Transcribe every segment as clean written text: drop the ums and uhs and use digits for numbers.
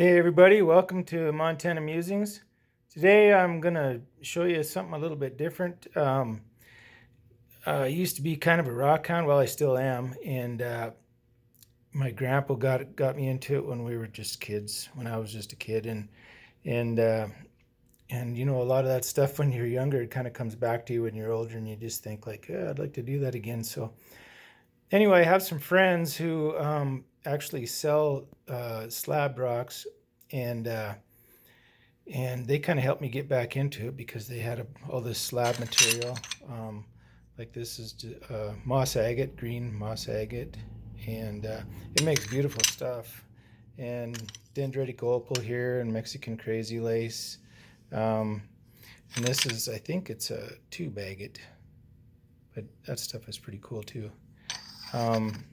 Hey everybody, welcome to Montana Musings. Today I'm going to show you something a little bit different. I used to be kind of a rock hound, well I still am, and my grandpa got me into it when we were just kids, when I was just a kid, and uh, and you know, a lot of that stuff when you're younger, it kind of comes back to you when you're older, and you just think like, I'd like to do that again. So anyway, I have some friends who actually sell slab rocks, and they kind of helped me get back into it because they had all this slab material. Like this is moss agate, green moss agate, and it makes beautiful stuff. And dendritic opal here and Mexican crazy lace. Um, and this is, I think it's a tube agate, but that stuff is pretty cool too. Um,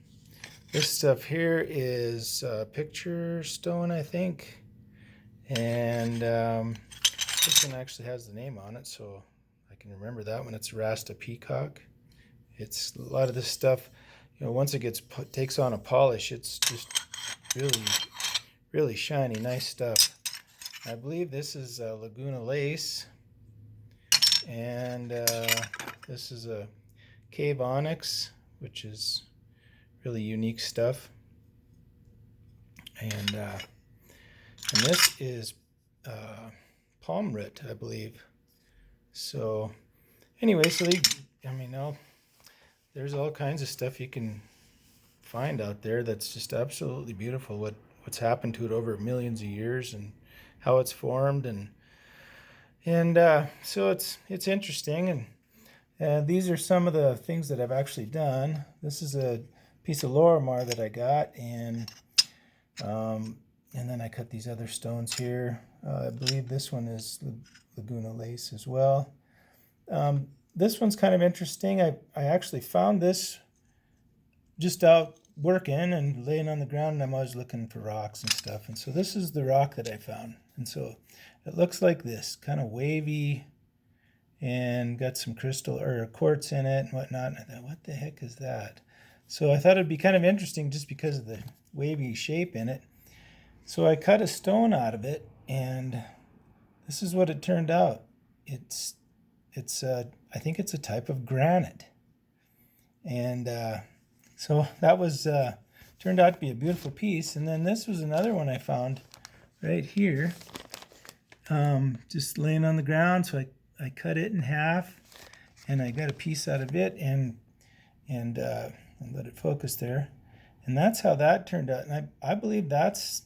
this stuff here is picture stone, I think. And this one actually has the name on it, so I can remember that one. It's Rasta Peacock. It's a lot of this stuff, you know, once it takes on a polish, it's just really, really shiny, nice stuff. I believe this is Laguna Lace, and this is a cave onyx, which is really unique stuff. And this is palm root, I believe. So anyway, there's all kinds of stuff you can find out there that's just absolutely beautiful. What's happened to it over millions of years and how it's formed, and so it's interesting. And these are some of the things that I've actually done. This is a piece of Lorimar that I got, and then I cut these other stones here. I believe this one is Laguna Lace as well. This one's kind of interesting. I actually found this just out working and laying on the ground, and I'm always looking for rocks and stuff. And so this is the rock that I found. And so it looks like this, kind of wavy, and got some crystal or quartz in it and whatnot. And I thought, what the heck is that? So I thought it'd be kind of interesting just because of the wavy shape in it. So I cut a stone out of it, and this is what it turned out. It's I think it's a type of granite, and so that was turned out to be a beautiful piece. And then this was another one I found right here, just laying on the ground. So I cut it in half, and I got a piece out of it, and let it focus there, and that's how that turned out. And I believe that's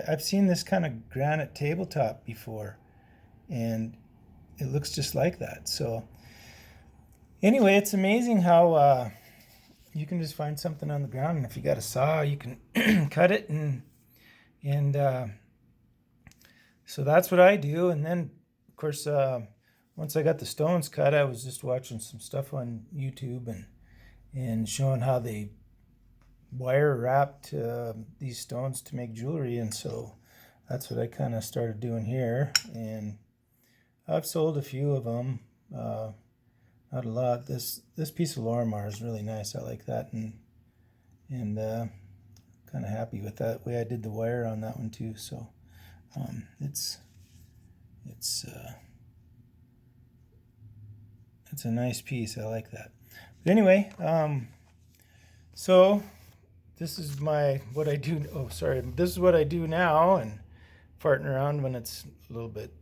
I've seen this kind of granite tabletop before, and it looks just like that. So anyway, it's amazing how you can just find something on the ground, and if you got a saw, you can cut it, and so that's what I do. And then, of course, once I got the stones cut, I was just watching some stuff on YouTube and showing how they wire wrapped these stones to make jewelry, and so that's what I kind of started doing here. And I've sold a few of them, not a lot. This piece of Lorimar is really nice. I like that, and kind of happy with that way I did the wire on that one too. So it's a nice piece. I like that. But anyway, so this is what I do. Oh, sorry. This is what I do now, and farting around when it's a little bit.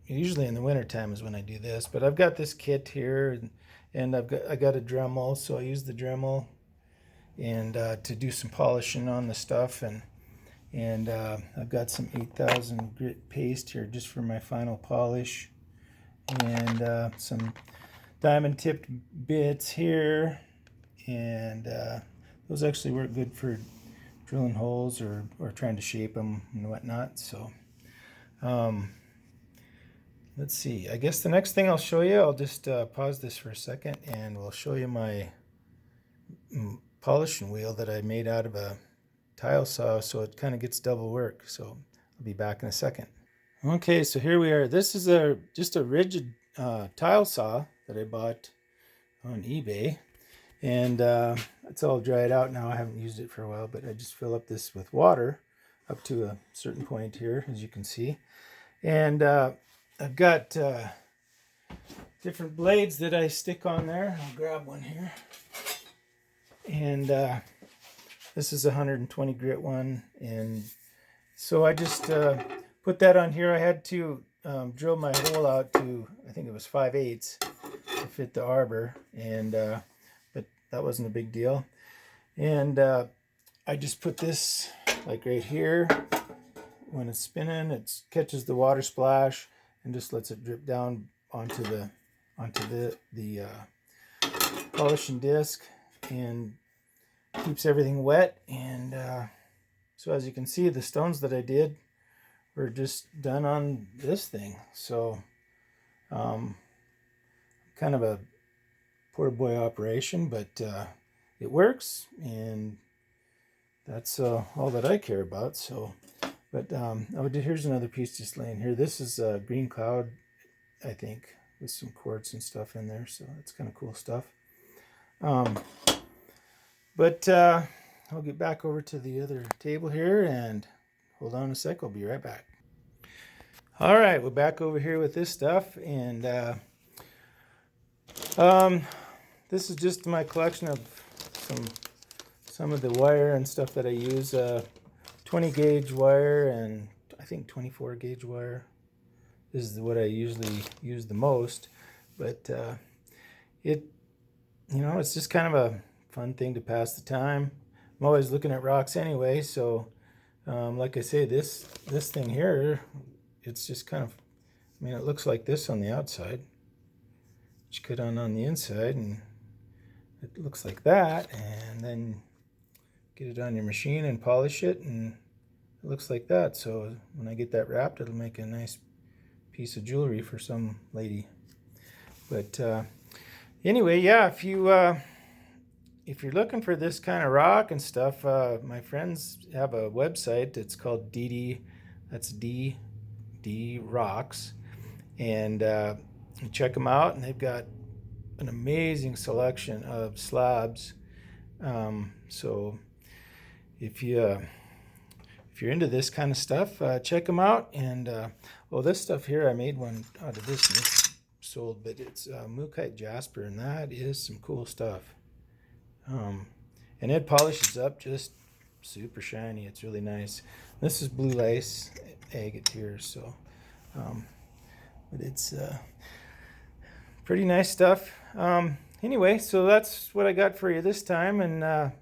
Usually in the wintertime is when I do this. But I've got this kit here, and I got a Dremel, so I use the Dremel and to do some polishing on the stuff, and I've got some 8,000 grit paste here just for my final polish, and some diamond tipped bits here, and those actually work good for drilling holes or trying to shape them and whatnot. So let's see. I guess the next thing I'll show you, I'll just pause this for a second, and we'll show you my polishing wheel that I made out of a tile saw, so it kind of gets double work. So I'll be back in a second. Okay, so here we are. This is just a rigid tile saw that I bought on eBay. And it's all dried out now. I haven't used it for a while, but I just fill up this with water. up to a certain point here, as you can see. And I've got different blades that I stick on there. I'll grab one here. And this is a 120 grit one. And so I just put that on here. I had to drill my hole out to, I think it was 5/8 to fit the arbor. And but that wasn't a big deal. And I just put this like right here. When it's spinning, it catches the water splash and just lets it drip down onto the polishing disc and keeps everything wet. And so as you can see, the stones that I did were just done on this thing. So kind of a poor boy operation, but it works, and that's all that I care about. So, but here's another piece just laying here. This is a green cloud, I think, with some quartz and stuff in there. So it's kind of cool stuff. But I'll get back over to the other table here, and hold on a sec. I'll be right back. All right, we're back over here with this stuff, and this is just my collection of some of the wire and stuff that I use. 20 gauge wire and I think 24 gauge wire is what I usually use the most. But it's just kind of a fun thing to pass the time. I'm always looking at rocks anyway, so like I say, this thing here, it's just kind of, it looks like this on the outside. You cut on the inside, and it looks like that, and then get it on your machine and polish it, and it looks like that. So when I get that wrapped, it'll make a nice piece of jewelry for some lady. But anyway, yeah, if you're looking for this kind of rock and stuff, my friends have a website. It's called DD. That's DD Rocks, and check them out. And they've got an amazing selection of slabs. So if you're into this kind of stuff, check them out. And this stuff here, I made one out of this, and it's sold, but it's Mookaite Jasper, and that is some cool stuff. And it polishes up just super shiny. It's really nice. This is blue lace agate here, so but it's pretty nice stuff. Anyway, so that's what I got for you this time, and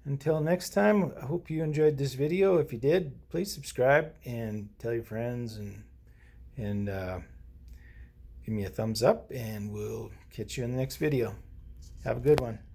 until next time, I hope you enjoyed this video. If you did, please subscribe and tell your friends, and give me a thumbs up, and we'll catch you in the next video. Have a good one.